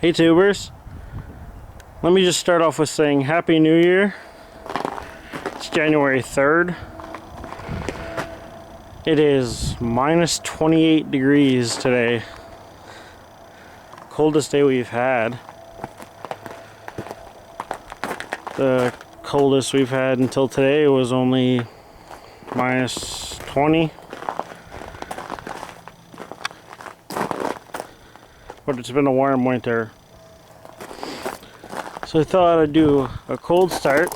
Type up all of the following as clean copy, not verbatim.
Hey tubers, let me just start off with saying Happy New Year. It's January 3rd. It is minus 28 degrees today. Coldest day we've had. The coldest we've had until today was only minus 20. But it's been a warm winter. So I thought I'd do a cold start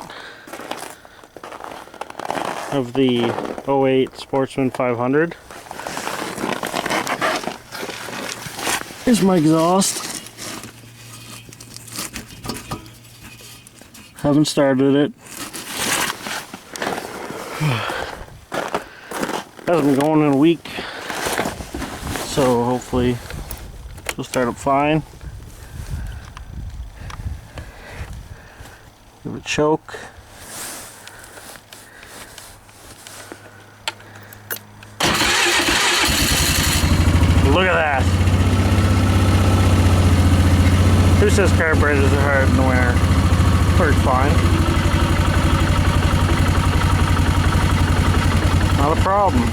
of the 08 Sportsman 500. Here's my exhaust. Haven't started it. Hasn't been going in a week. So hopefully it'll start up fine. Give it a choke. Look at that! Who says carburetors are hard in the winter? Works fine. Not a problem.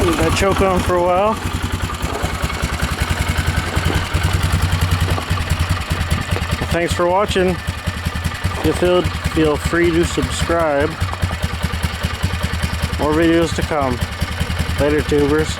Leave that choke on for a while. Well, thanks for watching. Feel free to subscribe. More videos to come. Later, tubers.